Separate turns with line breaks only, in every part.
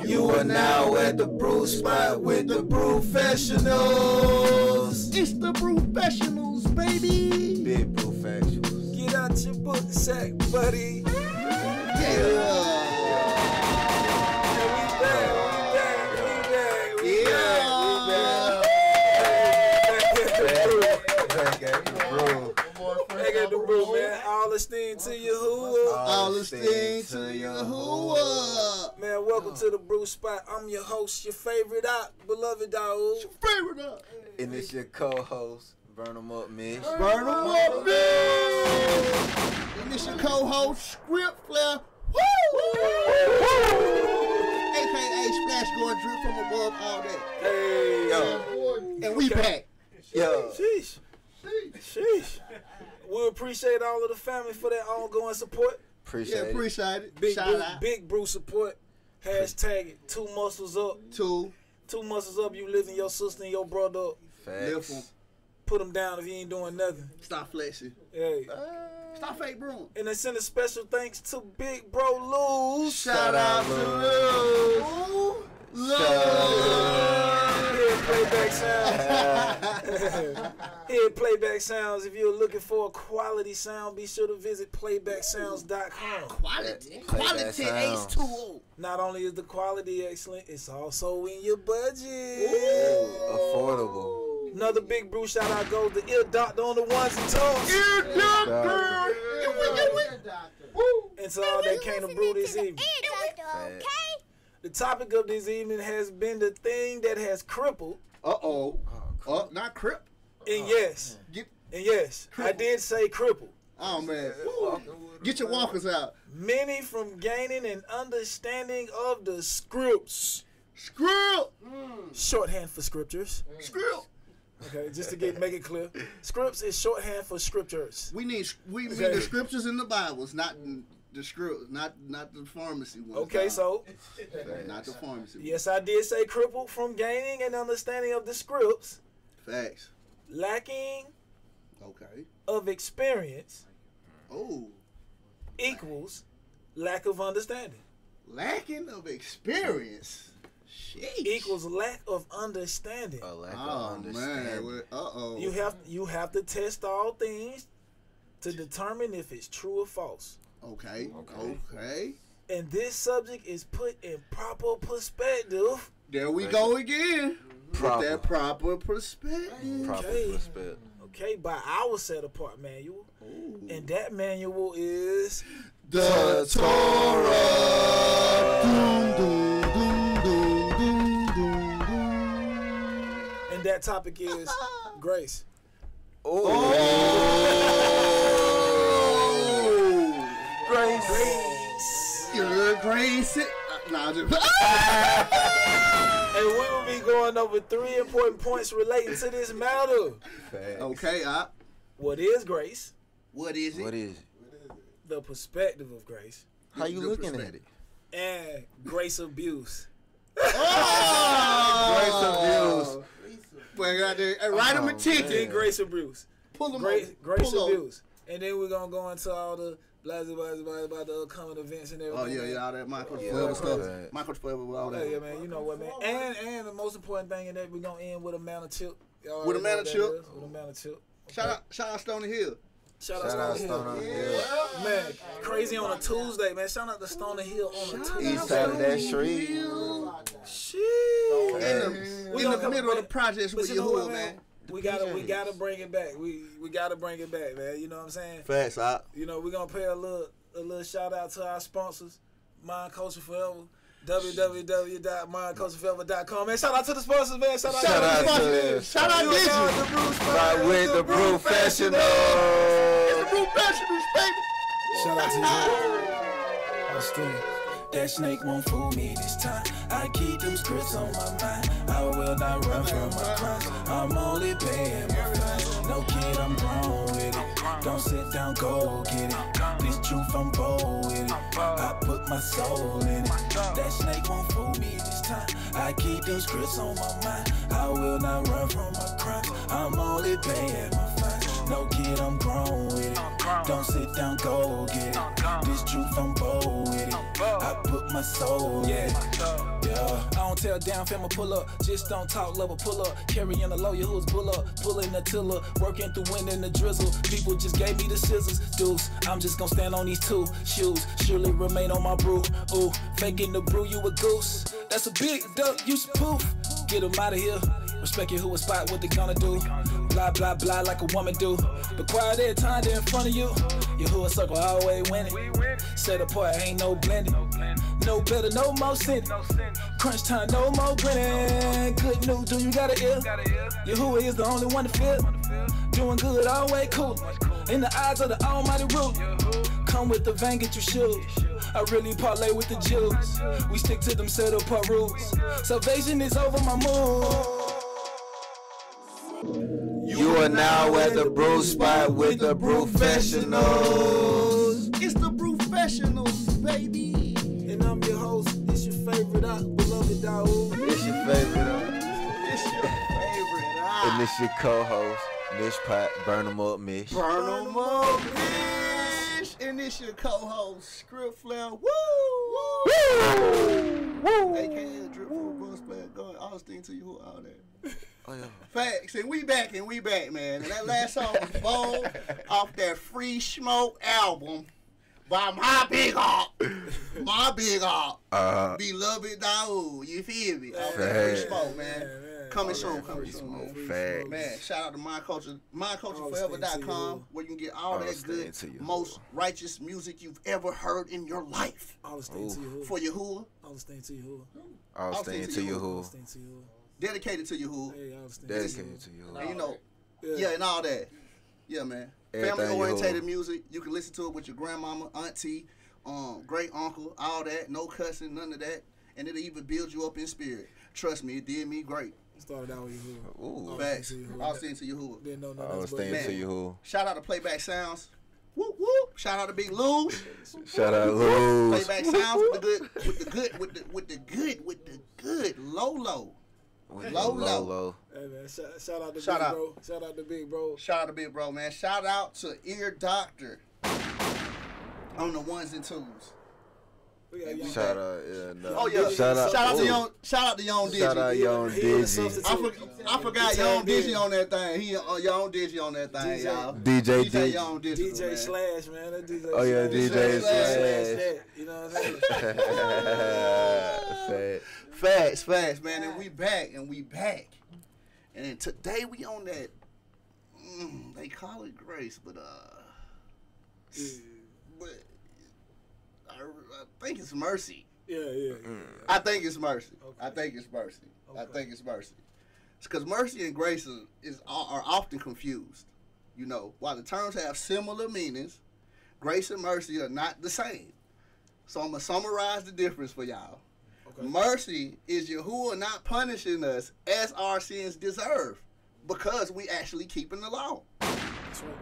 You are now at the brew spot with the Brewfessionals.
It's the Brewfessionals, baby.
Big Brewfessionals.
Get out your book sack, buddy.
Yeah.
All esteem to you, who?
All esteem to you, who?
Man, welcome to the brew spot. I'm your host, your favorite beloved dog.
Your favorite dog.
And it's your co-host, Burn 'em Up, Mitch.
Burn 'em up, bitch. And it's your co-host, Script Flair. Woo! AKA Splash going drip from above all day.
Hey,
Yo.
And we back.
Yo.
Sheesh. We appreciate all of the family for that ongoing support.
Appreciate
it.
Big brew support. Hashtag it. 2 muscles up.
Two
muscles up. You lifting your sister and your brother up.
Lift 'em.
Put them down if you ain't doing nothing.
Stop flexing.
Hey.
Stop fake brewing.
And I send a special thanks to Big Bro Luz.
Shout out to Luz.
Playback sounds. Here at Playback Sounds. If you're looking for a quality sound, be sure to visit playbacksounds.com.
Quality H2O.
Not only is the quality excellent, it's also in your budget.
Affordable.
Another big brew shout out goes to Ear Doctor on the ones and twos.
Ear Doctor.
And to all that came to brew this evening. The topic of this evening has been the thing that has crippled.
Not crip.
And yes, I did say crippled.
Oh man, get your walkers out.
Many from gaining an understanding of the scripts. Shorthand for scriptures. Okay, just to make it clear, scripts is shorthand for scriptures.
We need the scriptures in the Bibles, not the script, not the pharmacy ones.
Okay, so
not the pharmacy.
Yes, I did say crippled from gaining an understanding of the scripts.
Facts.
Lacking.
Okay.
Of experience.
Equals
lack of understanding.
Lacking of experience. Sheesh.
Equals lack of understanding.
A lack of understanding.
Man.
You have to test all things to determine if it's true or false.
Okay.
And this subject is put in proper perspective.
There we go again. With that proper perspective.
Okay, by our set apart manual. And that manual is
the Torah.
And that topic is grace.
Grace. Your grace.
And we will be going over 3 important points relating to this matter.
Okay,
what is grace?
What is it?
The perspective of grace.
How you looking at it?
And grace abuse.
Grace abuse. Write them a ticket.
Grace abuse.
Pull them
grace abuse. And then we're going to go into all the about the upcoming events and everything.
Oh, yeah, all that Michael Forever stuff. Michael Forever, all that.
Yeah, man, you know what, man. And the most important thing in that, we're going to end with a man of chip.
With a man of chip?
With a man of chip.
Okay. Shout out Stony Hill.
Shout out Stony Hill. Man, crazy on a Tuesday, man. Shout out to Stony Hill on a Tuesday.
East side of that street.
Shit.
In the middle of the projects with your hood, man.
We gotta bring it back. We gotta bring it back, man. You know what I'm saying?
Facts,
you know, we're gonna pay a little shout out to our sponsors, Mind Culture Forever, www.mindcultureforever.com. Man, shout out to the sponsors, man. Shout out
right with the Brewfessionals.
It's the Brewfessionals, baby.
Shout out to you. That snake won't fool me this time. I keep them scripts on my mind. I will not run from my crimes. I'm only paying my fines. No kid, I'm grown with it. Don't sit down, go get it. This truth, I'm bold with it. I put my soul in it. That snake won't fool me this time. I keep them scripts on my mind. I will not run from my crimes. I'm only paying my fines. No kid, I'm grown with it. Don't sit down, go get it. This truth, I'm bold with it. I put my soul in it. Yeah, I don't tell damn fam pull up. Just don't talk, love pull up. Carrying a lawyer who's bull up. Pulling the tiller. Working through wind and the drizzle. People just gave me the scissors. Deuce, I'm just gonna stand on these two shoes. Surely remain on my brew. Ooh, faking the brew, you a goose. That's a big duck, you should poof. Get him out of here. Respect you who a spot, what they gonna do. Blah, blah, blah, like a woman do. But quiet every time they're in front of you. You who a circle, always winning. Set apart, ain't no blending. No better, no more sin. Crunch time, no more grinning. Good news, do you got a ear? You who is the only one to feel. Doing good, always cool. In the eyes of the almighty rule. Come with the vein, get your shoes. I really parlay with the Jews. We stick to them set apart rules. Salvation is over my mood.
You are now at the brew spot with the Brewfessionals.
It's the Brewfessionals, baby.
And I'm your host. It's your favorite beloved dog.
It's your favorite.
It's your favorite.
And it's your co-host, Mish Pot, Burn 'em Up, Mish.
Burn 'em up, Mish. And it's your co-host, Script Flair. Woo! Woo! AKA Drip for a Bus Player. Going Austin to you, all that.
Oh, yeah.
Facts, and we back, man. And that last song was Bold off that Free Smoke album by my big op, beloved Daoud. You feel me? Off that Free Smoke, man. Coming soon.
Facts.
Man, shout out to MindCultureForever.com, where you can get all that good, most righteous music you've ever heard in your life.
All staying to you.
For Yahuwah.
All staying to you.
All staying to Yahuwah.
Dedicated to Yahuwah.
Dedicated to Yahuwah.
And you know, and all that. Yeah, man.
Everything
Family-orientated music. You can listen to it with your grandmama, auntie, great uncle, all that. No cussing, none of that. And it'll even build you up in spirit. Trust me, it did me great.
Started out with Yahuwah.
Ooh.
Facts. All staying to Yahuwah.
Didn't know
All staying to Yahuwah.
Shout out to Playback Sounds. Whoop whoop. Shout out to Big Lou.
Shout out Lou.
Playback Sounds with the good. Lolo. Lolo.
Hey man, shout out to
Shout
Big
out.
Bro. Shout out to Big Bro.
Shout out to Big Bro, man. Shout out to Ear Doctor on the ones and twos.
Shout out,
Oh yeah. Shout out to Young Digi.
Shout out Young Digi.
I forgot Young Digi on that thing. Young Digi on that thing, y'all.
DJ
Young Digi.
DJ Slash, man. That DJ.
Oh yeah, DJ
Slash. You know what I'm saying?
Facts, man. And we back. And then today we on that. They call it grace, but I think it's mercy.
Yeah.
I think it's mercy.
Okay.
I think it's mercy.
Okay.
It's because mercy and grace are often confused. You know, while the terms have similar meanings, grace and mercy are not the same. So I'm going to summarize the difference for y'all. Okay. Mercy is Yahuwah not punishing us as our sins deserve because we actually keeping the law.
That's right.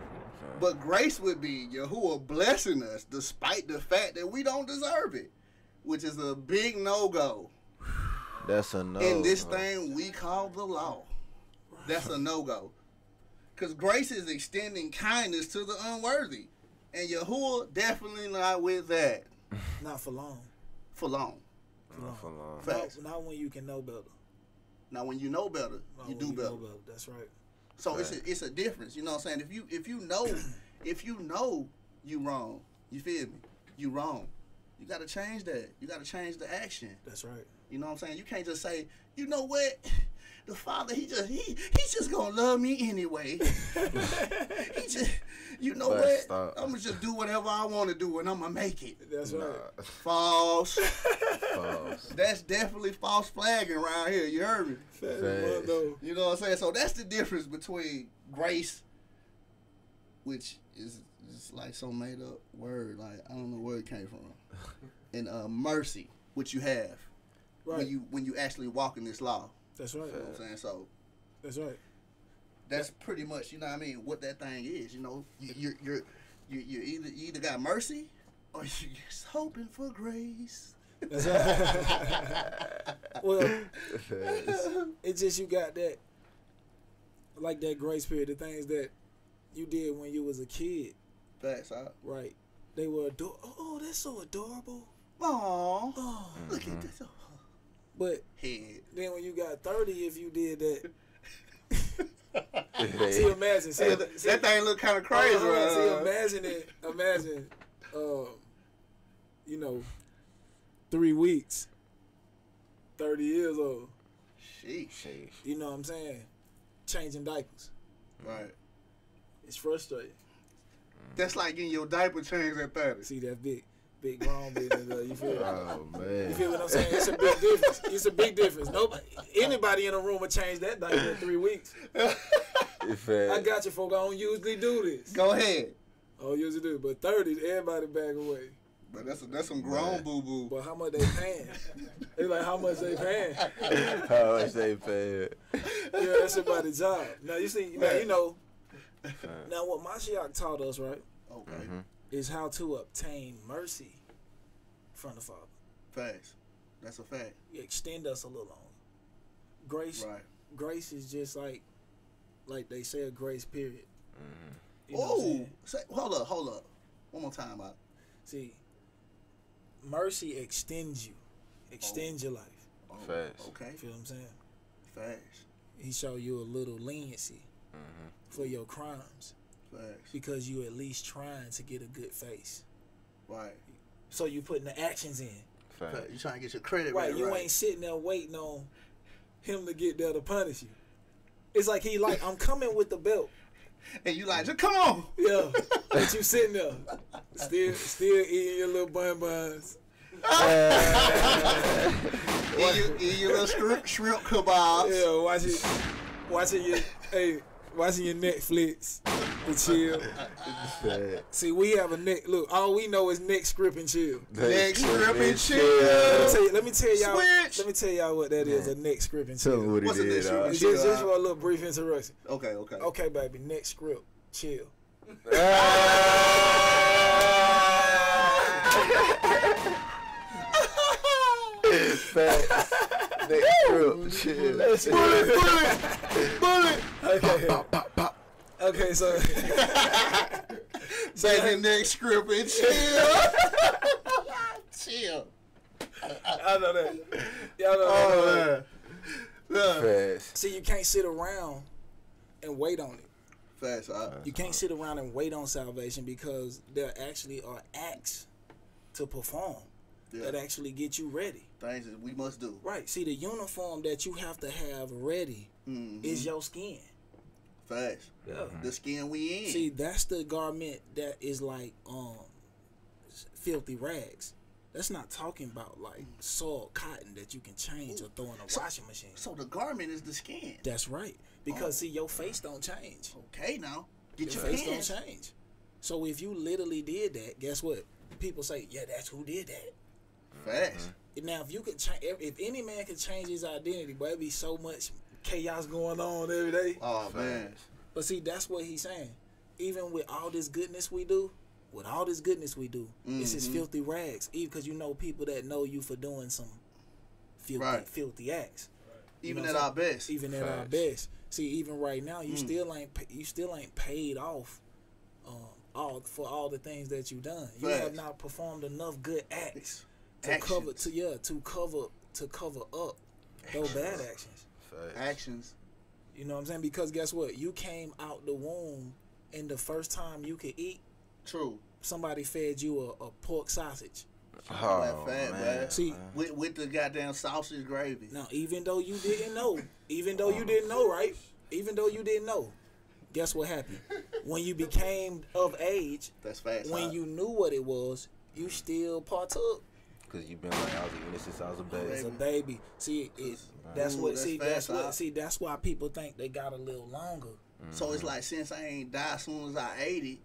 But grace would be Yahuwah blessing us despite the fact that we don't deserve it, which is a big no-go.
That's a no.
In this thing we call the law. That's a no-go. Because grace is extending kindness to the unworthy. And Yahuwah definitely not with that.
Not for long.
For long. Facts.
Not when you can know better.
Now when you know better, you do better.
That's right.
So it's a difference, you know what I'm saying? If you know you wrong, you feel me? You wrong. You gotta change that. You gotta change the action.
That's right.
You know what I'm saying? You can't just say, you know what? The Father, he's just gonna love me anyway. He just, you know what?
Stop.
I'm gonna just do whatever I want to do and I'm gonna make it.
That's right.
False.
False.
That's definitely false flagging around here. You heard me? You know what I'm saying? So that's the difference between grace, which is like some made up word, like I don't know where it came from, and mercy, which you have when you actually walk in this law.
That's right.
You know what I'm saying? So
that's right.
That's pretty much, you know what I mean, what that thing is. You know, you either got mercy or you're just hoping for grace.
That's right. Well, it's just you got that, like that grace period, the things that you did when you was a kid.
Facts, huh?
Right. They were oh, that's so adorable.
Aww. Oh, look at this.
But
head.
then when you got 30, if you did that, see, imagine. See,
that thing look kind of crazy.
See, imagine, you know, 3 weeks, 30 years old.
Sheesh.
You know what I'm saying? Changing diapers.
Right.
It's frustrating.
That's like getting your diaper changed at 30.
See, that big grown business, you feel me?
Oh, man.
You feel what I'm saying? It's a big difference. It's a big difference. Anybody in a room will change that diaper in 3 weeks. I got you, folk. I don't usually do this.
Go ahead.
I don't usually do it. But 30s, everybody back away.
But that's some grown boo-boo.
But how much they paying? They like, how much they paying?
How much they paying?
Yeah, that's somebody's job. Now, you see, now, you know, now what Mashiach taught us, right?
Okay.
Is how to obtain mercy from the Father.
Facts. That's a fact.
You extend us a little longer. Grace,
Right.
grace is just like they say a grace period. You know what I'm
Oh, hold up. One more time, out.
See, mercy extends you, extends your life.
Oh,
Facts.
okay.
Feel what I'm saying?
Facts.
He show you a little leniency for your crimes
Facts.
because you at least trying to get a good face.
Right.
So you putting the actions in.
Facts.
You trying to get your credit
Right,
right.
you ain't sitting there waiting on him to get there to punish you. It's like he like, I'm coming with the belt.
And you like, just come on.
Yeah, but you sitting there, still eating your little buns.
Eat your little shrimp kebabs.
Yeah, watching your Netflix and chill. See, we have a neck. Look, all we know is neck script and chill.
Neck script and chill.
Let me tell y'all.
Switch.
Let me tell y'all what that is. A neck script and
Tell me
chill.
what he
What's a
did,
next
dog.
one?
It's just for a little brief interruption.
Okay.
Okay, baby. Neck script, chill.
Facts. Next group. Chill.
Bullet.
Okay. Okay, so
Baby, neck script and chill. Chill.
I know that. Y'all know that.
Yeah.
Facts.
See, you can't sit around and wait on it.
Facts.
You can't sit around and wait on salvation because there actually are acts to perform that actually get you ready.
Things that we must do.
Right. See, the uniform that you have to have ready is your skin.
Facts.
Yeah.
The skin we in.
See, that's the garment that is like filthy rags. That's not talking about like soiled cotton that you can change or throw in a washing machine.
So the garment is the skin.
That's right. Because see, your face don't change.
Okay, now get
Your
your
face
hands.
don't change. So if you literally did that, guess what? People say, yeah, that's who did that.
Facts.
Now, if you could change, if any man could change his identity, boy, it'd be so much chaos going on every day.
Oh man.
But see, that's what he's saying. Even with all this goodness we do, it's his filthy rags. Even because you know people that know you for doing some filthy acts.
Even at our best.
Even at our best. See, even right now, you still ain't paid off for all the things that you've done. You have not performed enough good acts to cover up those bad actions.
Actions.
You know what I'm saying? Because guess what? You came out the womb, and the first time you could eat,
True.
somebody fed you a pork sausage.
Oh,
fat,
man.
See,
with the goddamn sausage gravy.
now even though you didn't know, right? Even though you didn't know, guess what happened? When you became of age,
That's fast.
when you knew what it was, you still partook.
Because you've been like, I was eating this since I was a baby.
As a baby, see that's why people think they got a little longer.
So it's like, since I ain't die as soon as I ate it,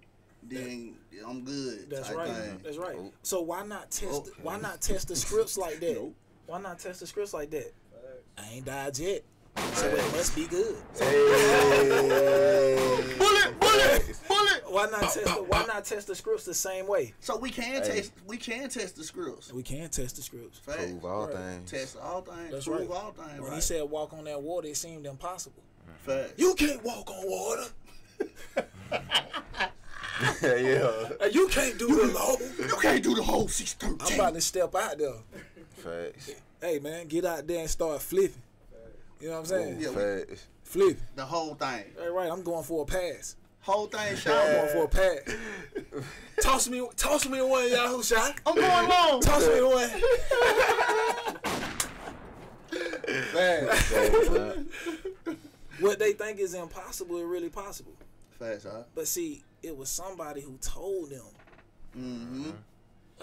then I'm good.
That's
type
right.
thing.
That's right. So why not test? Why not test the scripts like that? Why not test the scripts like that? I ain't died yet, so it must be good.
Bullet.
Why not test the scripts the same way?
So we can test the scripts.
We can test the scripts.
Facts.
Prove all things.
Test all things.
That's
prove
right.
all things.
When
right.
he said walk on that water, it seemed impossible.
Facts.
You can't walk on water.
Yeah.
You can't do the law.
You can't do the whole 613.
I'm about to step out there.
Facts.
Hey, man, get out there and start flipping. You know what I'm saying?
Yeah,
flipping.
The whole thing.
Hey, right, I'm going for a pass.
Whole thing,
I'm
shot.
going for a pass. Toss me one, Yahoo shot.
I'm going long.
Toss me one.
Man.
What they think is impossible is really possible.
Fast, huh?
But see, it was somebody who told them,
Mm-hmm.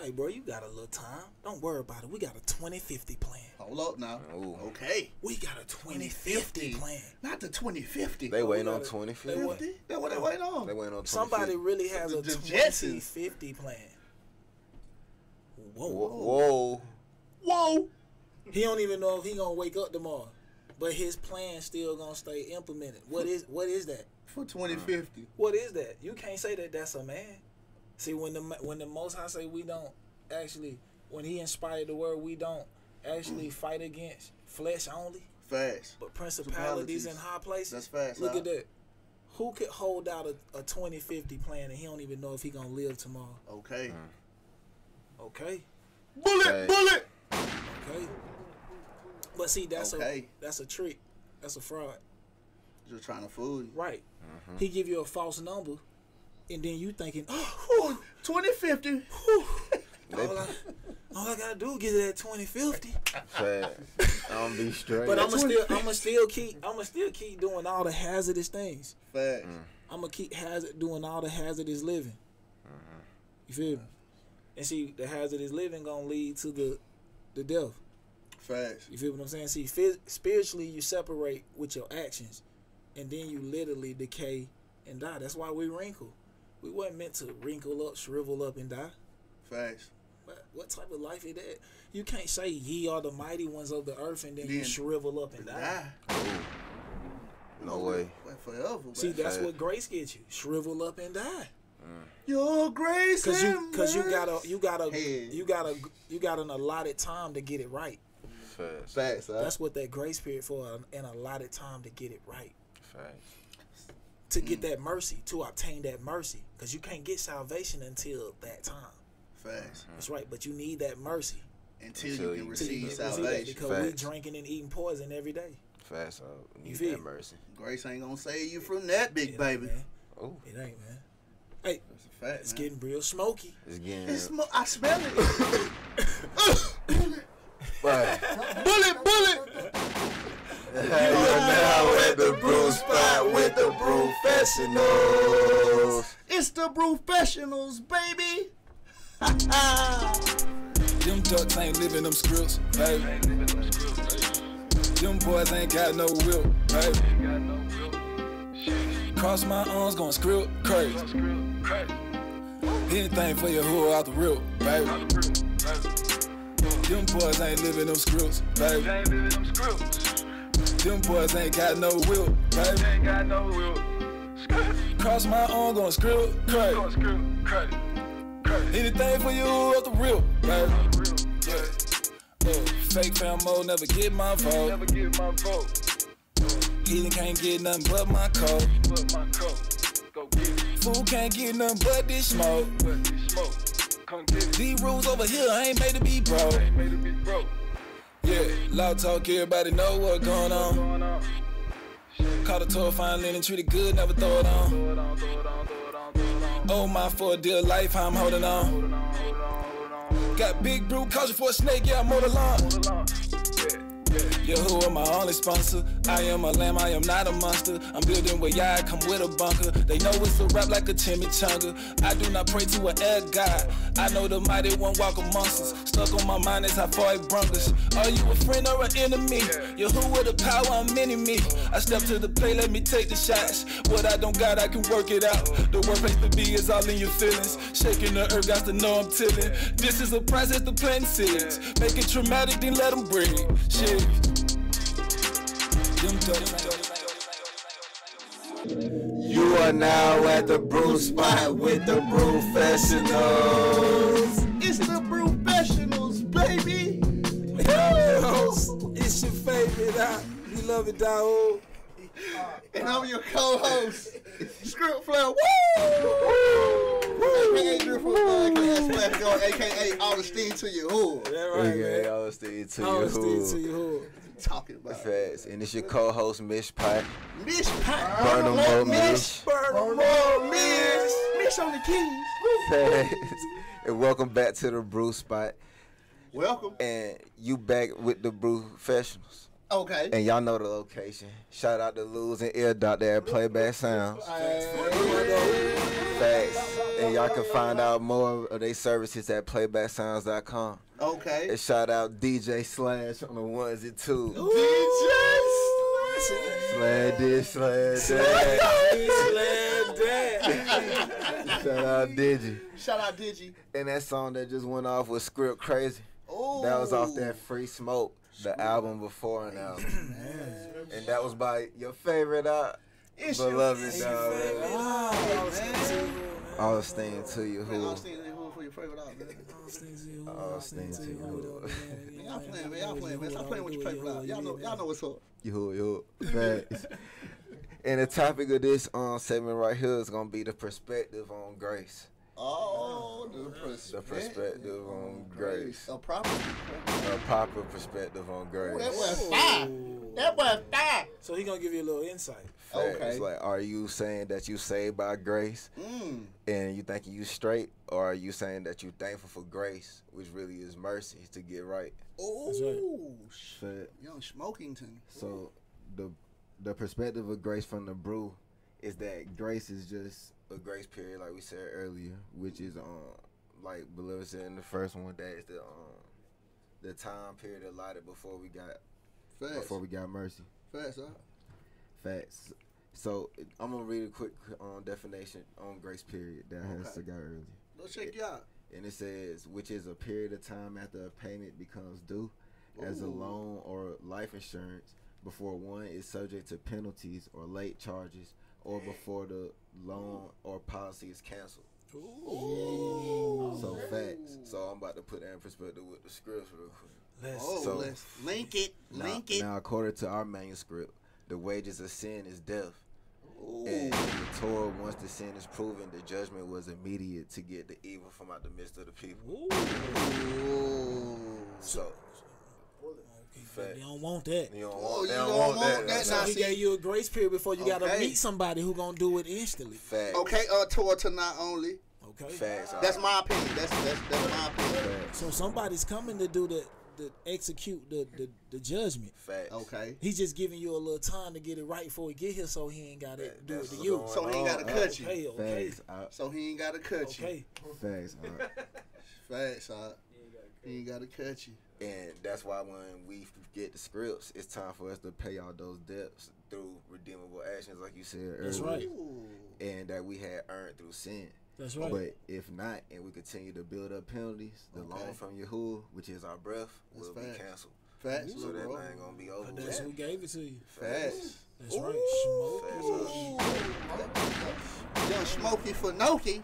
hey, bro, you got a little time. Don't worry about it. We got a 2050 plan.
Hold up now.
Ooh.
Okay.
We got a 2050 plan.
Not the 2050.
They waiting
we
on
gotta-
2050.
That's what they waiting on.
They waiting on 2050.
Somebody really has a
The Jetsons.
2050 plan. Whoa.
Whoa.
Whoa.
He don't even know if he gonna wake up tomorrow. But his plan still gonna stay implemented. What is that?
For 2050.
What is that? You can't say that that's a man. See, when the Most High say we don't actually, when he inspired the word, we don't actually fight against flesh only,
Fast.
but principalities in high places.
That's fast.
Look
huh?
at that. Who could hold out a 2050 plan and he don't even know if he gonna live tomorrow?
Okay.
Okay.
Bullet,
Hey.
bullet.
Okay. But see, that's
Okay.
a trick. That's a fraud.
Just trying to fool you.
Right. He give you a false number, and then you thinking,
Ooh, 2050.
all I gotta do is get to that 2050.
Fat. I'm be straight.
But I'ma still keep doing all the hazardous things.
Fast.
I'ma keep doing all the hazardous living. You feel me? And see, the hazardous living gonna lead to the death.
Fast.
You feel what I'm saying? See, spiritually you separate with your actions, and then you literally decay and die. That's why we wrinkle. We wasn't meant to wrinkle up, shrivel up, and die.
Fast.
But what type of life is that? You can't say ye are the mighty ones of the earth and then you
Then
shrivel up and die.
No way.
Wait forever.
See, that's
Fat.
what grace gets you. Shrivel up and die.
Your grace
Cause you
mercy.
got an allotted time to get it right.
Fast.
Fast, huh?
That's what that grace period for, an allotted time to get it right.
Fast.
To get that mercy, to obtain that mercy. Because you can't get salvation until that time.
Fast.
That's right, but you need that mercy
Until
Until
you
you
can
to
receive
receive that,
salvation.
because we
Facts.
drinking and eating poison every day.
Fast.
You
Need
feel
that
me?
mercy.
Grace ain't gonna save you from that, big
It
baby.
ain't, man.
Oh,
It ain't, man. Hey,
That's a fact,
it's
man.
getting real smoky.
it's getting.
I smell it.
Right.
Bullet, bullet.
You're now at the brew spot with the Brewfessionals.
It's the Brewfessionals, baby.
Them ducks ain't living them scripts, baby. Them boys ain't got no will, baby. Cross my arms, gon' script crazy. Anything for your whore out the real, baby. Them boys ain't living them scripts, baby. Them boys ain't got no will, baby. Cross my arm, gon' script crazy. Anything for you out the real, baby. Fake fam mode, never get my vote. Healing can't get nothing but my code. Food can't get nothing but this smoke. These rules over here ain't made to be broke. Yeah, loud talk, everybody know what's going on. Caught a toy, fine linen, treated good, never throw it on. Oh my, for a dear life, I'm holding on. Got big brew, culture for a snake, yeah, I'm mowed along. Yeah, who am my only sponsor? I am a lamb, I am not a monster. I'm building where y'all come with a bunker. They know it's a rap like a chimichanga. I do not pray to an air god. I know the mighty one walk amongst us. Stuck on my mind is how far it brung us. Are you a friend or an enemy? Yeah, who with the power, I'm mini me. I step to the plate, let me take the shots. What I don't got, I can work it out. The worst place to be is all in your feelings. Shaking the earth, got to know I'm tilling. This is a process to plant seeds. Make it traumatic, then let them breathe. Shit.
You are now at the brew spot with the Brewfessionals.
It's the Brewfessionals, baby.
It's your favorite. We love it, dog.
And I'm your co-host, Script Flair. Woo! AKA Brewfessionals, AKA Splash Go, AKA all the steam to your hood.
That right, man.
All the steam to
All
your
the steam to
hood.
your hood.
Talking about
Facts. And it's your co-host, Mish Pike.
Mish Pat.
Burn 'em up, Mish.
Burn 'em up, Mish. Mish on the keys.
Facts. And welcome back to the Brew Spot.
Welcome.
And you back with the Brewfessionals.
Okay.
And y'all know the location. Shout out to Luz and Ear Dot there at Playback Sounds. Facts. And y'all can find out more of their services at playbacksounds.com.
Okay.
And shout out DJ Slash on the ones and twos.
DJ
Slad this, slad that. Shout out Digi.
Shout out Digi.
And that song that just went off was Script Crazy.
Oh.
That was off that Free Smoke, the album before and album. And that was by your favorite beloved dog. All the steam to you,
Man,
who?
all steam to you for your favorite album, man.
All steam to you, who?
Y'all playing, man. Y'all playing, man. Stop playing with your favorite album. Y'all know what's up.
You. Facts. And the topic of this segment right here is gonna be the perspective on grace.
Oh, the
perspective on grace.
A proper
perspective on grace.
that was fire. That was fire.
So he gonna give you a little insight.
Facts.
Okay.
Like, are you saying that you saved by grace and you thinking you straight, or are you saying that you thankful for grace, which really is mercy to get right?
Oh,
Shit.
Young Smokington.
So the perspective of grace from the brew is that grace is just a grace period, like we said earlier, which is like Beloved said in the first one, that is the time period allotted before we got mercy. Facts. So I'm gonna read a quick definition on grace period that has got earlier.
Let's check you out.
And it says, which is a period of time after a payment becomes due as a loan or life insurance before one is subject to penalties or late charges, or before the loan or policy is canceled. So facts. So I'm about to put that in perspective with the scripts real quick.
Let's link it.
Now, according to our manuscript, the wages of sin is death. And the Torah, once the sin is proven, the judgment was immediate to get the evil from out the midst of the people. So,
They don't want that.
they don't
Oh,
want that.
So he gave you a grace period before you gotta meet somebody who gonna do it instantly.
Facts.
Okay, Torah to not only.
Okay.
Facts.
That's my opinion. That's my opinion.
Facts.
So somebody's coming to do the execute the judgment.
Facts.
Okay.
He's just giving you a little time to get it right before he get here, so he ain't gotta do it to
what's
you.
going
So he ain't gotta cut you.
Okay.
Facts.
So he ain't gotta cut you.
Okay.
Facts.
Facts. He ain't gotta cut you.
And that's why when we get the scripts, it's time for us to pay all those debts through redeemable actions, like you said earlier.
That's right.
And that we had earned through sin.
That's right.
But if not, and we continue to build up penalties, the loan from Yahuwah, which is our breath, will be canceled.
Facts.
So that thing gonna be over
That's
with.
who gave it to you.
Facts.
That's right. Smoke.
Young Smokey for Noki.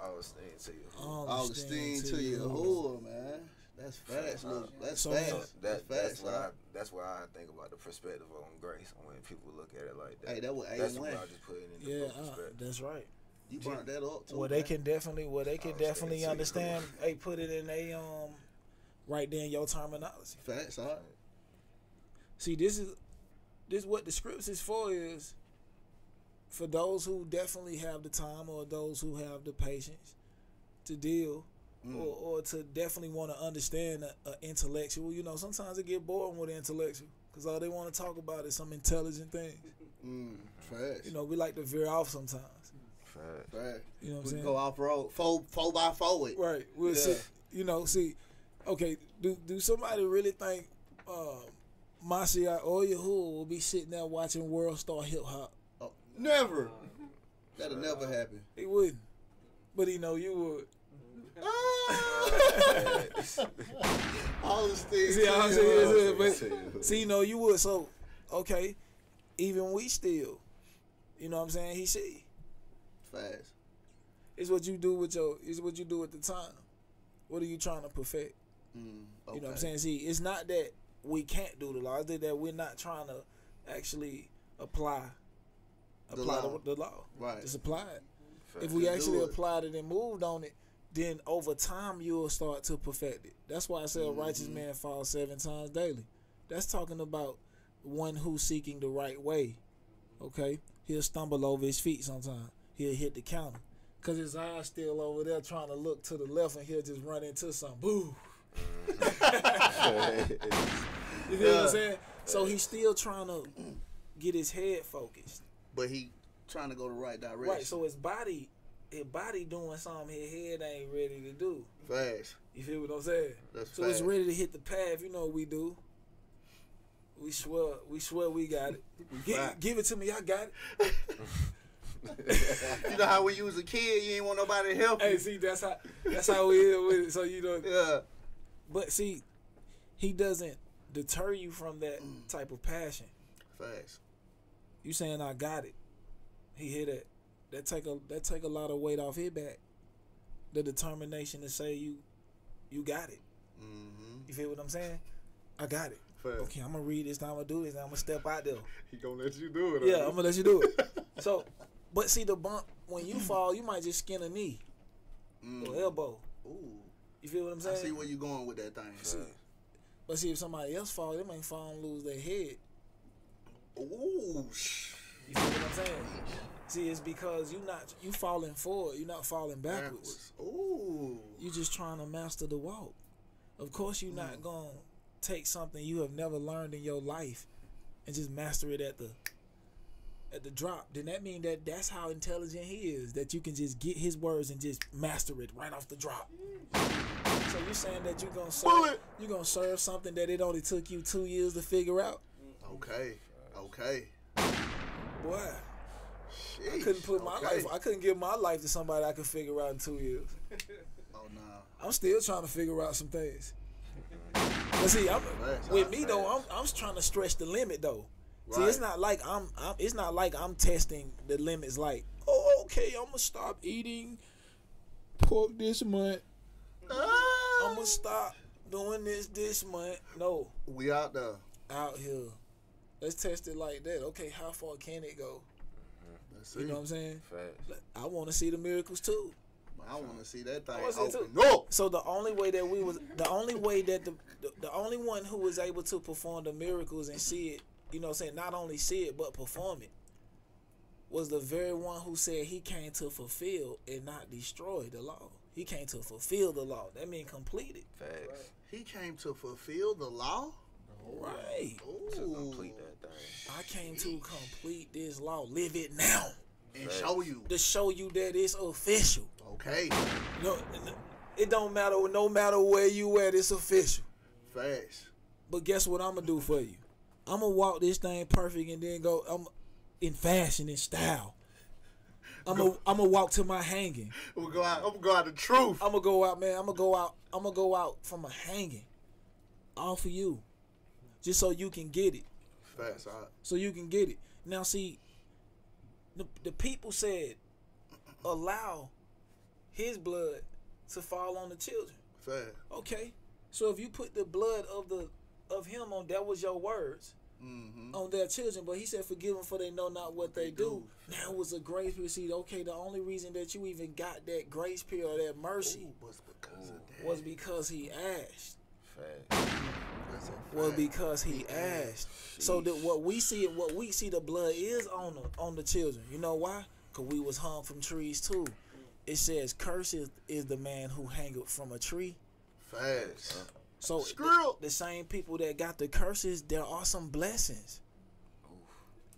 All the steam to you.
All the steam to your hood, man. That's facts. That's
So,
facts.
That's
facts.
that's why I think about the perspective on grace when people look at it like that.
Hey, that was
that's
A1.
what I just put it in the
Yeah,
perspective.
that's right.
You burnt that up too.
Well, they can definitely understand. Hey, put it in a right there in your terminology.
Facts. All right.
See, this is what the scripts is for those who definitely have the time or those who have the patience to deal or to definitely want to understand an intellectual. You know, sometimes they get bored with intellectual because all they want to talk about is some intelligent things.
Facts.
You know, we like to veer off sometimes.
Facts.
You know what I'm
We
saying?
go off road, 4x4 it.
Right. We'll see. You know, see. Okay. Do somebody really think Mashiach or Yahuwah will be sitting there watching World Star Hip Hop?
Oh, never. That'll never happen.
He wouldn't. But he know you would.
All the things.
See how I'm saying? But see, you know you would. So, okay, even we still, you know what I'm saying? He see.
Fast.
It's what you do with the time. What are you trying to perfect?
Okay.
You know what I'm saying? See, it's not that we can't do the law. It's that we're not trying to actually apply the law.
Right.
Just apply it. If we actually
do it.
applied it and moved on it, then over time you'll start to perfect it. That's why I say a righteous man falls 7 times daily. That's talking about one who's seeking the right way. Okay? He'll stumble over his feet sometimes. He'll hit the counter. Because his eye's still over there trying to look to the left, and he'll just run into something. Boo! You feel what I'm saying? So he's still trying to get his head focused.
But he trying to go the right direction.
Right, so his body doing something his head ain't ready to do.
Fast.
You feel what I'm saying?
That's
so
fast.
it's ready to hit the path. You know what we do. We swear we got it. Give it to me, I got it.
You know how when you was a kid, you ain't want nobody to help you.
Hey, see, that's how we is with it. So you know.
Yeah.
But see, he doesn't deter you from that type of passion.
Fast.
You saying I got it. He hit it. That take a lot of weight off his back. The determination to say you got it.
Mm-hmm.
You feel what I'm saying? I got it.
Fast.
Okay, I'm gonna read this. Now I'm gonna do this. Now I'm gonna step out there.
He gonna let you do it.
Yeah, I'm gonna let you do it. So, but see the bump when you fall, you might just skin a knee or elbow.
Ooh.
You feel what I'm saying?
I see where you going with that thing.
But see, if somebody else fall, they might fall and lose their head.
Ooh.
You feel what I'm saying? See, it's because you falling forward. You're not falling backwards.
Ooh.
You just trying to master the walk. Of course, you're not gonna take something you have never learned in your life and just master it at the drop. Then that mean that's how intelligent he is. That you can just get his words and just master it right off the drop. So you're saying that you're gonna serve something that it only took you 2 years to figure out?
Okay.
Boy.
Sheesh.
I couldn't put my life. I couldn't give my life to somebody I could figure out in 2 years.
Oh no.
I'm still trying to figure out some things. But see, with me though, I'm trying to stretch the limit though.
Right.
See, it's not like I'm testing the limits. Like, oh, okay, I'm gonna stop eating pork this month. I'm gonna stop doing this month. No,
We out there.
out here. Let's test it like that. Okay, how far can it go?
Let's see.
You know what I'm saying?
Facts.
I want to see the miracles too.
I want to see that thing
I wanna see it
open
too.
up.
So the only way that the only one who was able to perform the miracles and see it, you know what I'm saying, not only see it but perform it, was the very one who said he came to fulfill and not destroy the law. He came to fulfill the law. That means complete it.
Facts.
He came to fulfill the law.
Right.
To
Ooh.
complete that thing.
I came to complete this law. Live it now.
And show you.
To show you that it's official.
Okay.
You know, it don't matter. No matter where you at, it's official.
Fast.
But guess what I'm gonna do for you? I'm gonna walk this thing perfect and then go. I'm in fashion and style. I'm gonna walk to my hanging.
I'm gonna go out the truth.
I'm gonna go out, man. I'm gonna go out from a hanging. All for you, just so you can get it.
Fast.
So you can get it. Now, see, the people said, allow his blood to fall on the children.
Fast.
Okay, so if you put the blood of him on, that was your words.
Mm-hmm.
On their children, but he said, forgive them for they know not what they do. Now it was a grace period. See, okay, the only reason that you even got that grace period or that mercy
Was because of that.
was because he asked.
Facts.
That's a
Was
fact.
because he asked. So that what we see the blood is on the children. You know why? Because we was hung from trees too. It says, cursed is the man who hangeth from a tree.
Fast.
So
Squirrel.
the same people that got the curses, there are some blessings.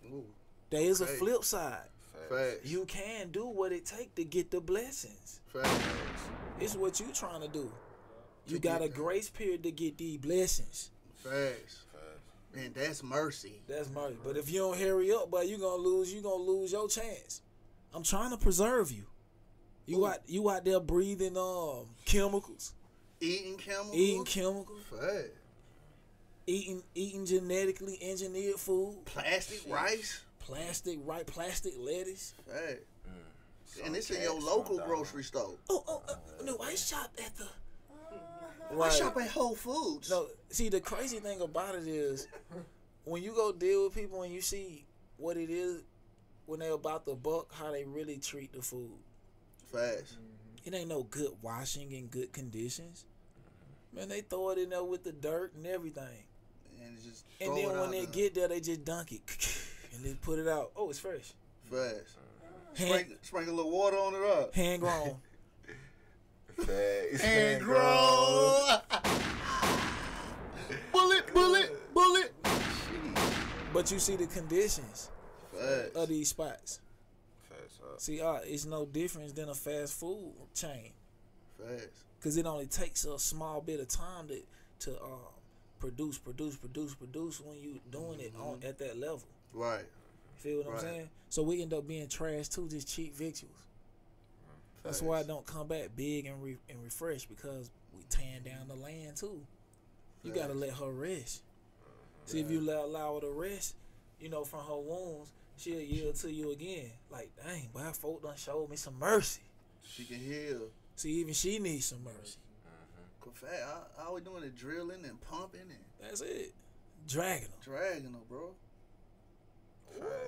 Ooh.
There is a
Okay.
flip side.
Fast.
You can do what it take to get the blessings.
Fast.
It's what you trying to do. You
To
got
get-
a grace period to get these blessings.
Fast. And that's mercy.
That's mercy. But if you don't hurry up, but you gonna lose your chance. I'm trying to preserve you. You out there breathing chemicals,
Eating chemicals. Fast.
eating genetically engineered food,
Plastic rice.
plastic lettuce.
Fast. And it's in your local grocery store.
No, I shop at the.
I shop at Whole Foods.
No, see, the crazy thing about it is when you go deal with people and you see what it is when they're about the buck, how they really treat the food.
Fast.
It ain't no good washing in good conditions. Man, they throw it in there with the dirt and everything.
And just
And then when they get there, they just dunk it and then put it out. Oh, it's fresh.
Fast. Sprinkle a little water on it up.
Hand grown.
Facts.
Hand grown. Bullet.
But you see the conditions
Fast.
of these spots.
Facts.
See, it's no difference than a fast food chain.
Fast.
Because it only takes a small bit of time to produce when you doing it at that level.
Right.
Feel what I'm saying? So we end up being trash too, just cheap victuals. That's why I don't come back big and refresh, because we tearing down the land too. You gotta let her rest. See, if you allow her to rest, from her wounds, she'll yield to you again. Like, dang, boy, folk done showed me some mercy.
She can heal.
See, even she needs some mercy.
All we doing is drilling and pumping and
That's it. Dragging them.
dragging her, bro.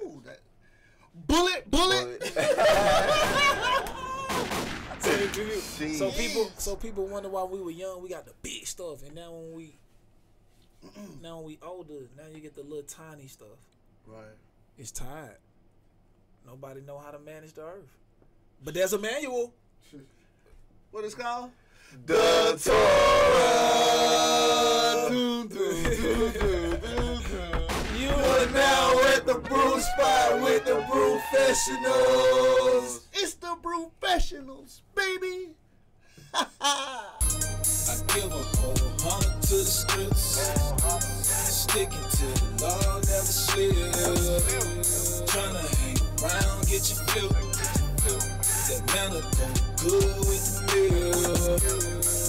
Ooh, that bullet.
So people wonder why we were young. We got the big stuff, and now when we older, now you get the little tiny stuff.
Right.
It's tired. Nobody know how to manage the earth, but there's a manual.
What it's called?
The Torah.
You are now at the brew spot with the Brewfessionals.
It's the Brewfessionals, baby.
I give a whole 100 to the strips. Sticking to the law, never slip. Tryna hang around, get your feel. That manna go good with the meal.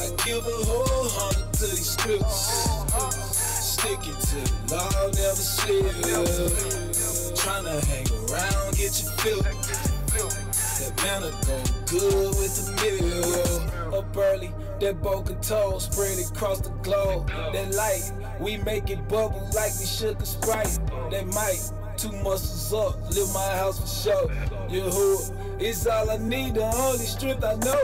I give a whole 100 to these strips. Sticking to the law, never slip. Tryna hang around, get your feel. That manna go good with the meal. Up early, that Boca toe spread across the globe. That light, we make it bubble like we shook a Sprite. That mic, 2 muscles up, live my house for sure. Your hood, it's all I need, the only strength I know.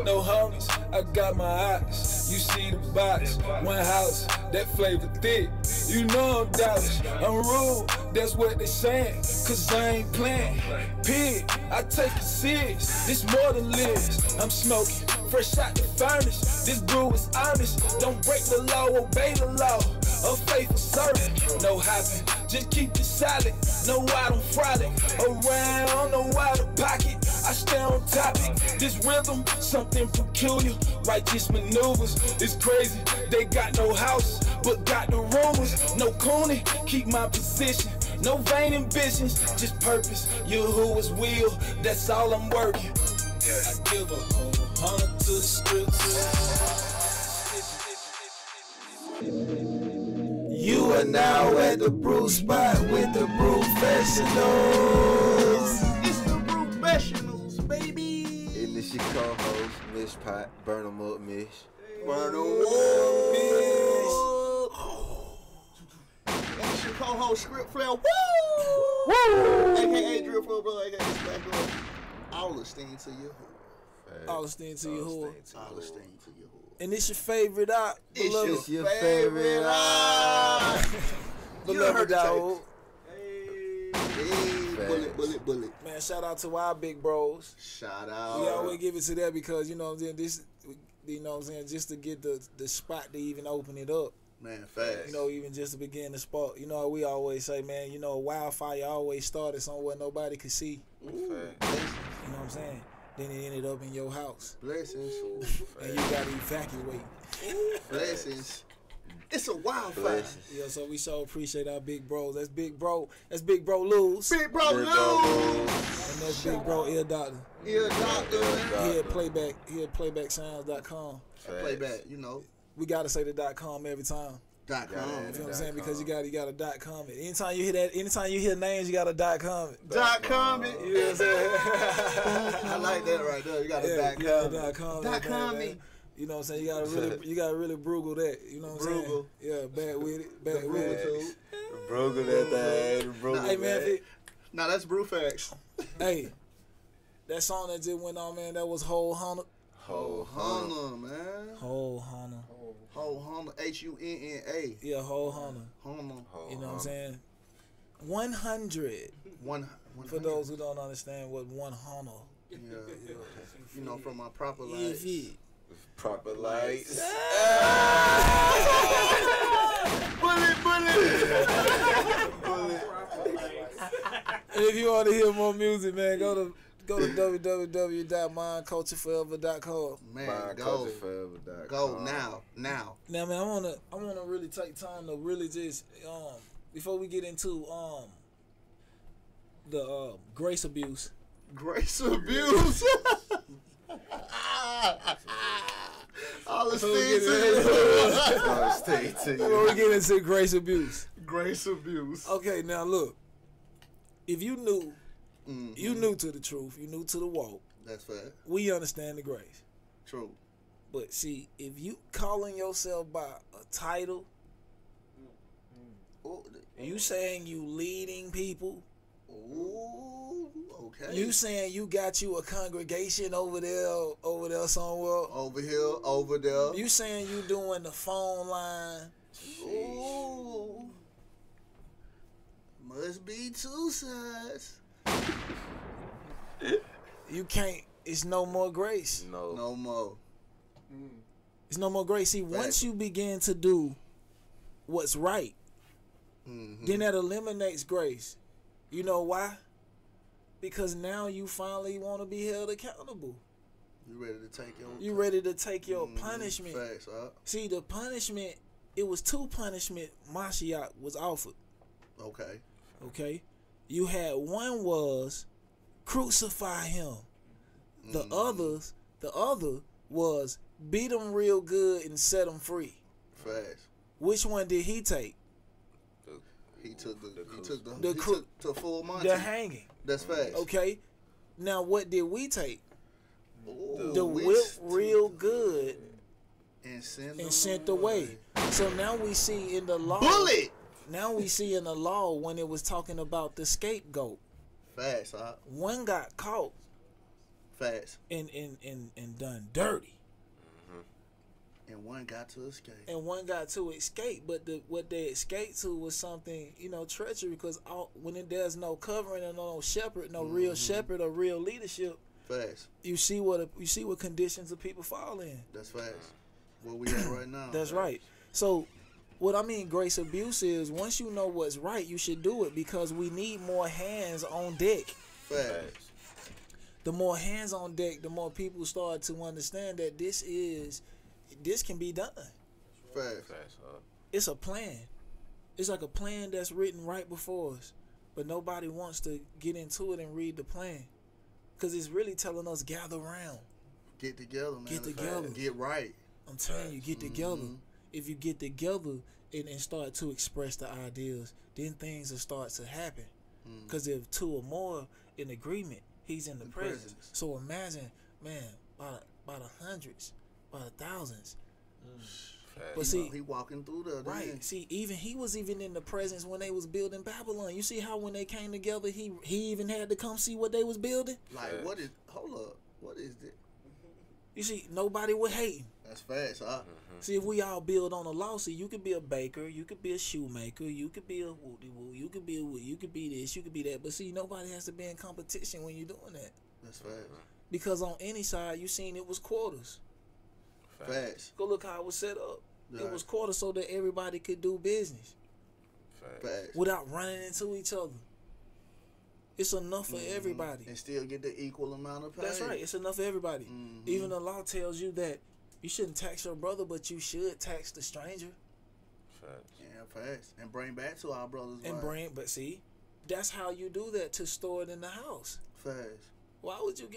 No homies, I got my eyes. You see the box, one house, that flavor thick. You know I'm doubtish, I'm rude, that's what they saying. Cause I ain't playing. Pig, I take it serious, this more than lives. I'm smoking, fresh out the furnace. This brew is honest, don't break the law, obey the law. A faithful servant, no hopping, just keep it solid. No, I don't frolic around, no out of pocket. I stay on topic. This rhythm, something peculiar. Righteous maneuvers, it's crazy. They got no house, but got the rumors. No cooning, keep my position. No vain ambitions, just purpose. You who is will, that's all I'm working. I give a whole 100 to the strips.
You are now at the brew spot with the Brewfessionals.
It's the Brewfessionals, baby.
And this your co-host, Mish Pot, burn 'em up, Mish.
Burn them And it's your co-host, Script Flair. Woo! AKA Drill Pro Bro, AKA Smack Bro. All esteem to you.
All esteem to you, who?
All esteem to you.
And it's your favorite beloved.
It's your favorite
Beloved dog.
Hey, bullet.
Man, shout out to our big bros.
Shout out.
We always give it to that because, what I'm saying, just to get the spot to even open it up.
Man, fast.
Even just to begin the spot. We always say, man, a wildfire always started somewhere nobody could see.
Ooh,
You know what I'm saying? Then it ended up in your house.
blessings.
And you got to evacuate.
Blessings. It's a wildfire.
Yeah, so we so appreciate our big bros. That's big bro Luz.
Big bro, Lou.
And that's big bro Ear Doctor.
Ear Doctor.
He at playbacksounds.com.
Playback,
We gotta say the .com every time.
.com.
You know what I'm saying? Because you got a .com. Anytime you hear names, you got a .com.
.com.
You know what I'm saying?
I like that right there. You got a
.com.
.com.
You know what I'm saying? You gotta really brugal that. You know what I'm saying? Yeah, bad with it.
Brugal that thing.
Hey man,
Now that's Brewfax.
hey, That song that just went on, man, that was Whole Hunter.
Whole Hunter, man.
Whole Hunter.
Whole Hunter, Hunna.
Yeah, Whole Hunter.
Hunter.
You know what I'm saying? 100. For those who don't understand what 100.
Yeah. You know, from my proper life.
Proper lights.
Bullet.
And if you want to hear more music, man, go to www.mindcultureforever.com.
Man, go now.
Now, man, I wanna really take time to really just before we get into the grace abuse.
Grace abuse. All the
Stay to
Before we get into grace abuse.
Grace abuse.
Okay, now look. If you knew, you knew to the truth, you knew to the walk.
That's fair.
We understand the grace.
True.
But see, if you calling yourself by a title, you saying you leading people.
Ooh, okay.
You saying you got you a congregation over there somewhere.
Over here, over there.
You saying you doing the phone line.
Ooh. Must be two sides.
You can't. It's no more grace.
No more.
It's no more grace. See, once you begin to do what's right, then that eliminates grace. You know why? Because now you finally want to be held accountable.
You ready to take your?
You ready to take your punishment?
Facts,
See, the punishment. It was two punishment Mashiach was offered.
Okay.
Okay, you had one was crucify him. The other was beat him real good and set him free.
Facts.
Which one did he take?
He took the full Monty.
The hanging.
That's facts.
Okay, now what did we take?
Ooh,
the whip real good
and
sent away. So now we see in the law.
Bullet.
Now we see in the law when it was talking about the scapegoat.
Facts,
One got caught.
Facts.
And done dirty.
And one got to escape. But what they escaped to was something, treachery. Because when there's no covering and no shepherd, no real shepherd or real leadership. Facts.
You see what conditions of people fall in.
That's facts. Where we at right now.
That's right. So, what I mean, grace abuse is once you know what's right, you should do it because we need more hands on deck.
Facts.
The more hands on deck, the more people start to understand that this can be done.
Facts.
It's a plan. It's like a plan that's written right before us, but nobody wants to get into it and read the plan because it's really telling us gather around.
Get together, man.
Get together.
Get right.
I'm telling you, get together. If you get together and start to express the ideas, then things will start to happen. Because if two or more in agreement, he's in the presence. So imagine, man, by the hundreds, by the thousands. But see,
he walking through there.
Right.
Then.
See, he was even in the presence when they was building Babylon. You see how when they came together, he even had to come see what they was building.
Like, hold up, what is this?
You see, nobody was hating.
That's fast, huh?
See, if we all build on a law, see, you could be a baker, you could be a shoemaker, you could be a woody-woo, you could be this, you could be that. But see, nobody has to be in competition when you're doing that.
That's fast.
Because on any side, you seen it was quarters.
Fast.
Go look how it was set up.
Right.
It was quarters so that everybody could do business.
Fast.
Without running into each other. It's enough for everybody.
And still get the equal amount of pay.
That's right. It's enough for everybody. Even the law tells you that you shouldn't tax your brother, but you should tax the stranger.
Yeah, fast. And bring back to our brothers.
But see, that's how you do that to store it in the house.
Fast.
Why would you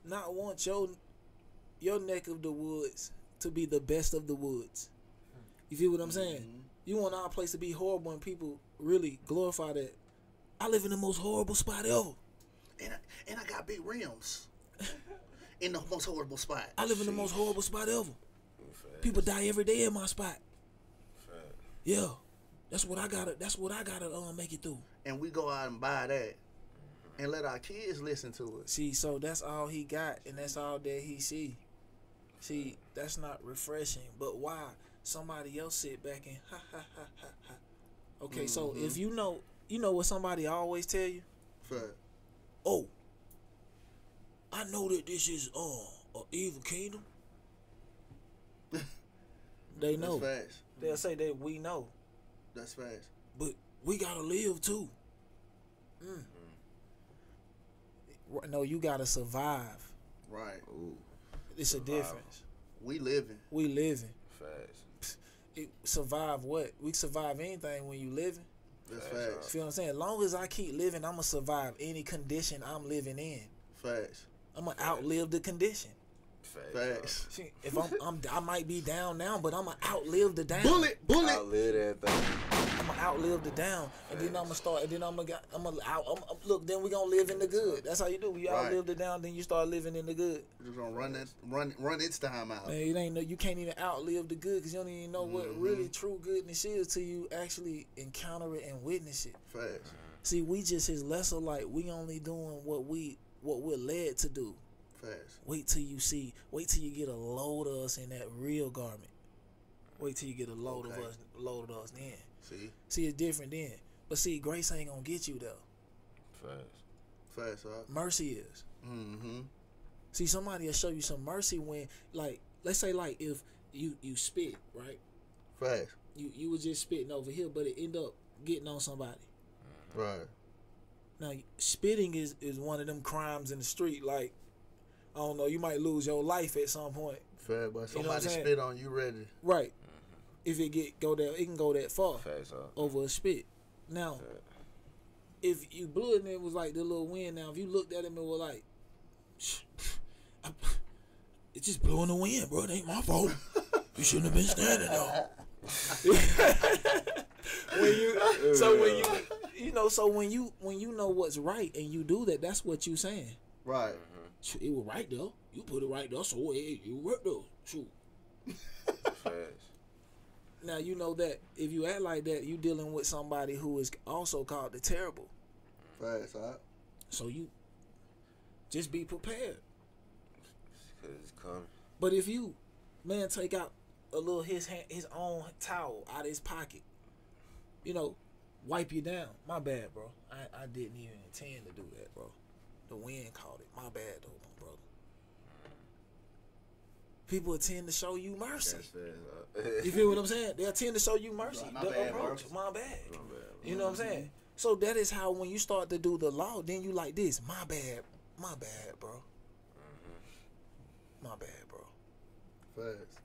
not want your neck of the woods to be the best of the woods? You feel what I'm saying? You want our place to be horrible and people really glorify that. I live in the most horrible spot ever.
And I got big rims. In the most horrible spot.
I live in the most horrible spot ever. People die every day in my spot. Yeah. That's what I gotta make it through.
And we go out and buy that. and let our kids listen to it.
See, so that's all he got, and that's all that he see. See, that's not refreshing. But why somebody else sit back and ha ha ha ha ha? Okay, so if you know what somebody always tell you.
Fact.
Oh, I know that this is an evil kingdom. They know.
That's facts.
They'll say that we know.
That's facts.
But we gotta live too. No, you gotta survive.
Right.
Ooh,
It's a difference.
We living.
We living.
fast.
Survive what? We survive anything when you living.
That's
Facts.
facts.
Feel what I'm saying? As long as I keep living, I'ma survive any condition I'm living in.
Facts.
I'ma outlive the condition.
Facts.
See, if I might be down now, but I'ma outlive the down.
Bullet.
Outlive that thing.
I'ma outlive the down, and then I'ma start. And then look. Then we gonna live in the good. That's how you do. You
Right.
outlive the down, then you start living in the good.
We're just gonna run its time out.
Man, it ain't no. You can't even outlive the good because you don't even know what really true goodness is till you actually encounter it and witness it.
Facts.
See, we just his lesser light. We only doing what we're led to do.
Facts.
Wait till you see. Wait till you get a load of us in that real garment. Wait till you get a load of us then. See, it's different then. But see, grace ain't gonna get you though.
Facts. Huh?
Mercy is.
Mm-hmm.
See, somebody will show you some mercy when, like, let's say, like, if you spit, right?
Facts.
You was just spitting over here, but it end up getting on somebody.
Right.
Now, spitting is one of them crimes in the street. Like, I don't know, you might lose your life at some point.
Fair, but
You know what I'm
somebody
saying?
spit on you ready.
Right. If it can go that far
Facts.
over a spit. Now, if you blew it and it was like the little wind. Now, if you looked at him and were like, it's just blowing the wind, bro. It ain't my fault. You shouldn't have been standing though. when you know what's right and you do that, that's what you saying.
Right.
It was right though. You put it right there, so it worked though. Shoot.
Facts.
Now you know that if you act like that, you dealing with somebody who is also called the terrible.
Facts. Huh?
So you just be prepared.
Cause it's coming.
But if you, man, take out a little his own towel out of his pocket, wipe you down. My bad, bro. I didn't even intend to do that, bro. The wind caught it. My bad, though, my brother. People tend to show you mercy.
That's fast.
You feel what I'm saying? They'll tend to show you mercy.
My
The
bad,
approach.
bro.
My bad. You know what I'm saying? So that is how when you start to do the law, then you like this. My bad, bro. My bad, bro.
Facts.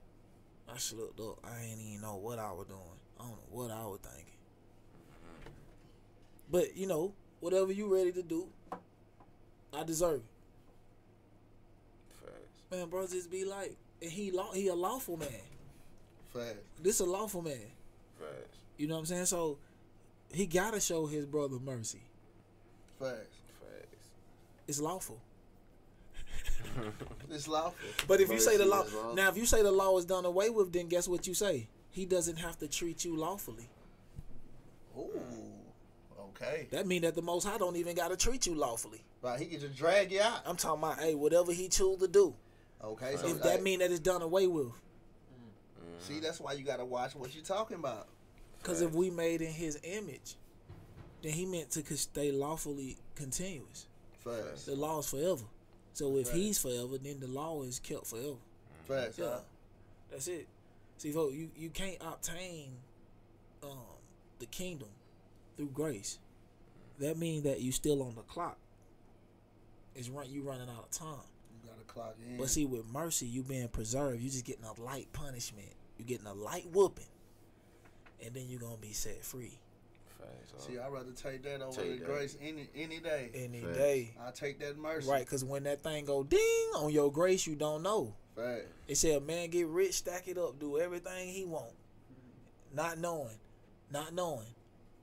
I slipped up. I ain't even know what I was doing. I don't know what I was thinking. But whatever you ready to do, I deserve it.
Facts.
Man, bro, just be like, and he a lawful man.
Facts.
This a lawful man.
Facts.
You know what I'm saying? So he gotta show his brother mercy.
Facts.
Facts.
It's lawful.
It's lawful.
But if you say the law,
Mercy is lawful.
now if you say the law is done away with, then guess what you say? He doesn't have to treat you lawfully.
Ooh. Okay.
That mean that the Most High don't even gotta treat you lawfully.
Right. He can just drag you out.
I'm talking about, hey, whatever he choose to do.
Okay. So
If that mean that it's done away with.
see, that's why you gotta watch what you're talking about.
Because if we made in his image, then he meant to stay lawfully continuous.
Facts.
The law is forever. So if
Right.
he's forever, then the law is kept forever.
Facts.
Yeah,
Huh?
that's it. See, folks, you can't obtain the kingdom through grace. That means that you still on the clock. You running out of time.
You gotta clock in.
But see, with mercy, you being preserved. You just getting a light punishment. You getting a light whooping, and then you gonna be set free
Facts.
see, I'd rather take that over
Take
the
that.
grace any day.
any
Facts.
day.
I take that mercy.
Right? Because when that thing go ding on your grace, you don't know.
Facts.
It said, a man get rich, stack it up, do everything he want, not knowing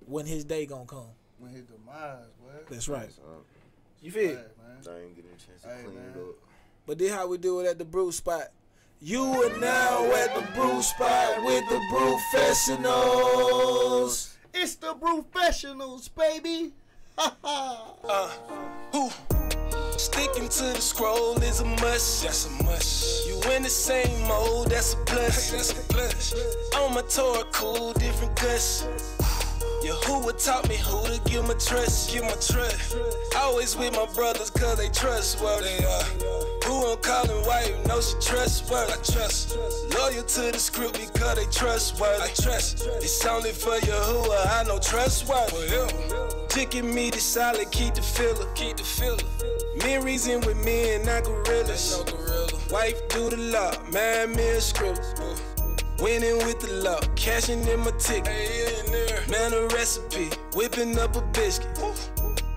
when his day gonna come.
When his demise, boy.
That's right.
Facts.
You feel?
Facts, man.
I ain't getting a chance to
Hey,
clean
man.
it up.
But this how we do it at the brew spot. You are now at the brew spot with the Brewfessionals.
It's the Brewfessionals, baby.
Who? Sticking to the scroll is a must. That's a must. You in the same mode, that's a plus. That's a plus. On my tour, cool, different guts. Yahuwah taught me who to give my trust. Give my trust. Always with my brothers, cause they trustworthy. Who I'm calling wife, know she trustworthy. I trust. Loyal to the script because they trustworthy. I trust. It's only for Yahuwah, I know trustworthy. Chicken meat is solid, keep the filler. Keep the filler. Men reason with men, not gorillas. No gorilla. Wife do the law, man me a script. Winning with the law, cashing in my ticket. Man a recipe, whipping up a biscuit.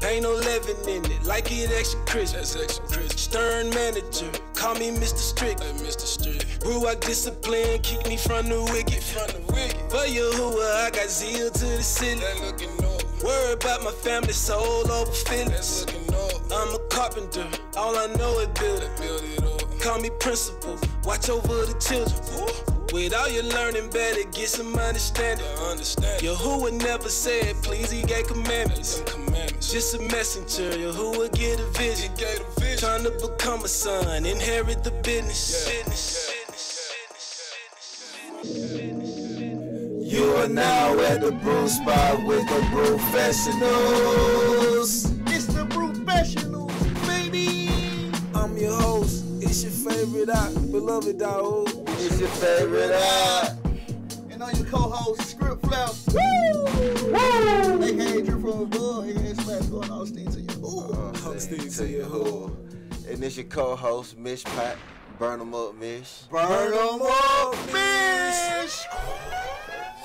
Ain't no leaven in it, like it extra crisp. That's extra crisp. Stern manager, call me Mr. Strict. Hey, Mr. Strict. Brew out discipline, keep me from the wicked. For Yahuwah, I got zeal to the ceiling. That looking north. Worry about my family, soul over feelings. I'm a carpenter, all I know is build it. Call me principal, watch over the children. With all your learning, better get some understanding. Yahuwah never said, please, he gave commandments. Just a messenger, Yahuwah get a vision. Trying to become a son, inherit the business.
You are now at the brew spot with the Brewfessionals.
It's the Brewfessionals, baby.
I'm your host. It's your favorite beloved dog.
It's your favorite eye.
And on your co-host, Script Flap. AKA Drew from above, AKA Smash going all steam to you.
To your who. And it's your co-host, Mish Pat. Burn 'em up, Mish.
Burn 'em up, Mish.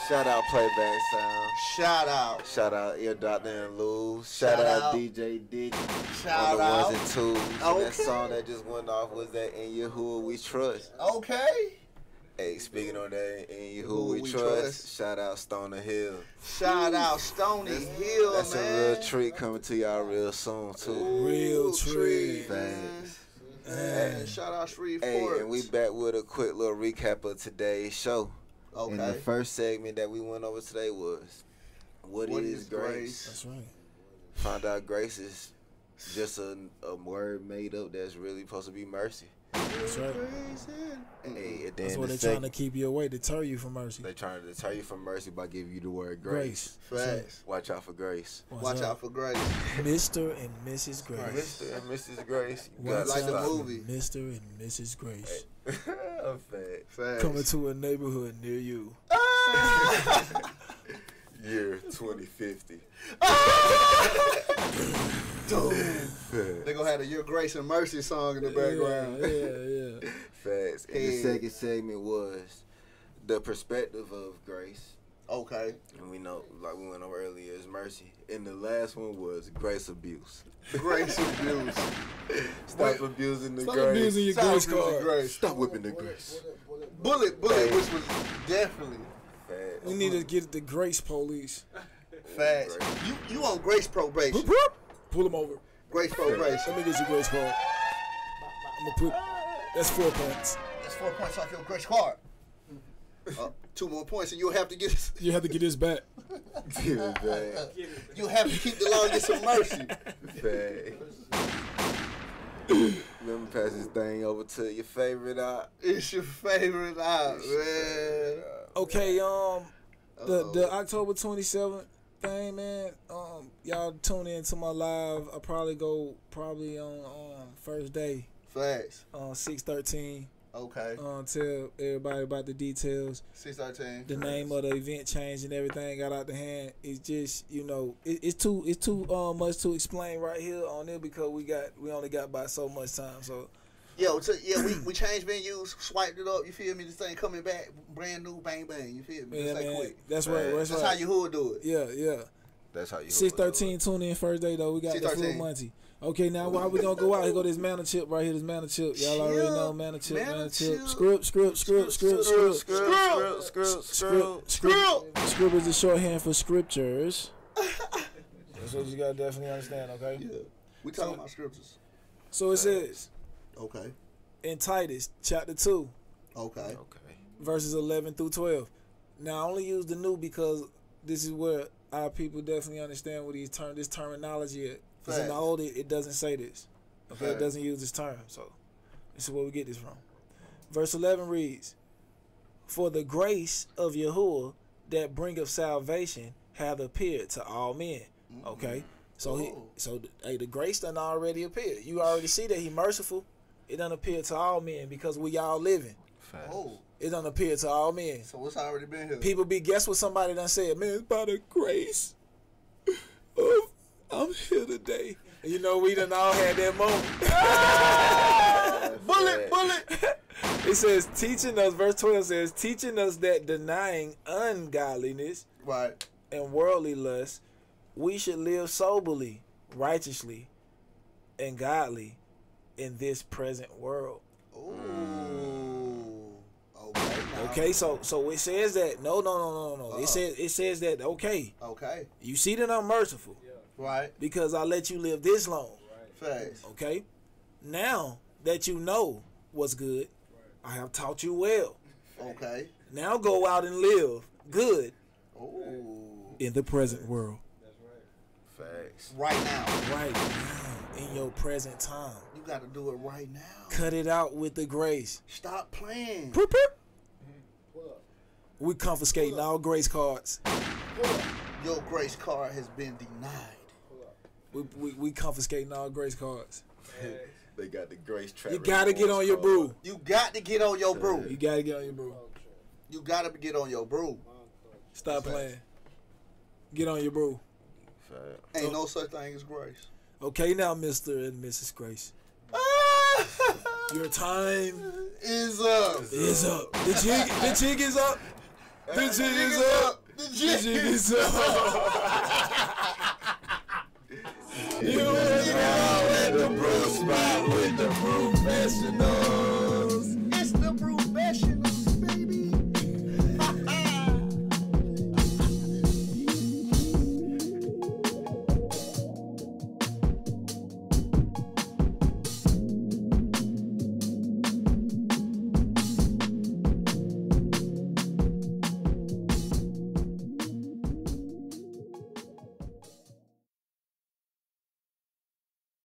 Shout out Playback Sound.
Shout out.
Shout out Ear Doctor and Luz. Shout out DJ Diggy.
Shout
on the
out.
ones and twos.
Okay.
And that song that just went off was that In Yahuwah We Trust.
Okay.
Hey, speaking on that, In Yahuwah We Trust, shout out Stoner Hill.
Shout out Stony Hill,
That's
man.
a real treat coming to y'all real soon, too.
Real treat.
Thanks.
And shout out Shreve
Hey,
Fort.
and we back with a quick little recap of today's show.
Okay.
And the first segment that we went over today was, What is grace?
That's right.
Found out grace is just a word made up that's really supposed to be mercy.
That's right.
Hey, and then
That's what
the
they're trying to keep you away, deter you from mercy.
They trying to deter you from mercy by giving you the word grace.
Facts.
Watch out for grace.
Watch out for Grace.
Mr. and Mrs. Grace.
Mr. and Mrs. Grace. You
Watch
gotta
like the
out
stop.
for
movie.
Mr. and Mrs. Grace.
I'm fat.
Facts.
Coming to a neighborhood near you.
Year 2050.
They gonna have the Your Grace and Mercy song in the background.
Yeah.
Facts. And the second segment was the perspective of grace.
Okay.
And we know, like we went over earlier, is mercy. And the last one was grace abuse.
Grace abuse.
Stop abusing the
Stop
grace.
abusing your
Stop
grace
abusing
card.
Grace.
Stop whipping the grace.
Bullet, which was definitely
Facts.
We need to get the grace police.
fast. You on Grace probation.
Pull him over.
Grace probation.
Let me get your grace card. I'm gonna put. That's 4 points.
That's 4 points off your Grace card. 2 more points and you'll have to get.
You have to get this back.
Yeah, bad.
You have to keep the law and get some mercy.
Remember, pass this thing over to your favorite out.
It's your favorite out, man.
Okay, the October 27th thing, man. Y'all tune in to my live. I'll probably go on first day.
Facts.
6:13.
Okay.
Tell everybody about the details.
6:13.
The name of the event changed and everything got out the hand. It's just, it's too much to explain right here on it because we only got by so much time. So
we changed venues, swiped it up. You feel me? This thing coming back, brand new, bang bang. You feel me?
yeah,
Just like
man,
quick.
that's right. That's
That's
right.
how you would do it.
Yeah.
That's how you
6:13. Tune in first day though. We got the full
6:13.
Monty. Okay, now while we gonna go out, here go this mana chip right here. This mana chip, y'all already know mana chip. Script is the shorthand for scriptures. That's what you gotta definitely understand. Okay.
Yeah. We talking about scriptures.
So it says
Okay.
in Titus chapter 2,
Okay.
Okay.
verses 11 through 12. Now I only use the new because this is where our people definitely understand what this terminology is. Because in the old, it doesn't say this. Okay, it doesn't use this term. So this is where we get this from. Verse 11 reads, "For the grace of Yahuwah that bringeth salvation hath appeared to all men." Okay, so the grace done already appeared. You already see that he merciful. It done appear to all men because we all living. It done appear to all men.
So what's already been here?
People be guess what somebody done said, man, it's by the grace of I'm here today. And you know, we done all had that moment. Bullet. It says, teaching us, verse 12 says, teaching us that denying ungodliness and worldly lust, we should live soberly, righteously, and godly in this present world. Okay, so it says that no. It says that okay. You see that I'm merciful,
right?
Because I let you live this long,
Facts.
Okay. Now that you know what's good, I have taught you well.
Okay.
Now go out and live good in the present world.
That's right. Facts.
Right now.
Right now, in your present time.
You got to do it right now.
Cut it out with the grace.
Stop playing.
We confiscating all grace cards.
Your grace card has been denied.
We confiscating all grace cards.
They got the grace trap.
You gotta get on your brew.
You got to get on your brew.
You gotta get on your brew.
You got to get on your brew.
Stop playing. Get on your brew.
Ain't no such thing as grace.
Okay, now, Mr. and Mrs. Grace. Your time
is up.
Is up. The jig is up. The jig is up.
The jig is up.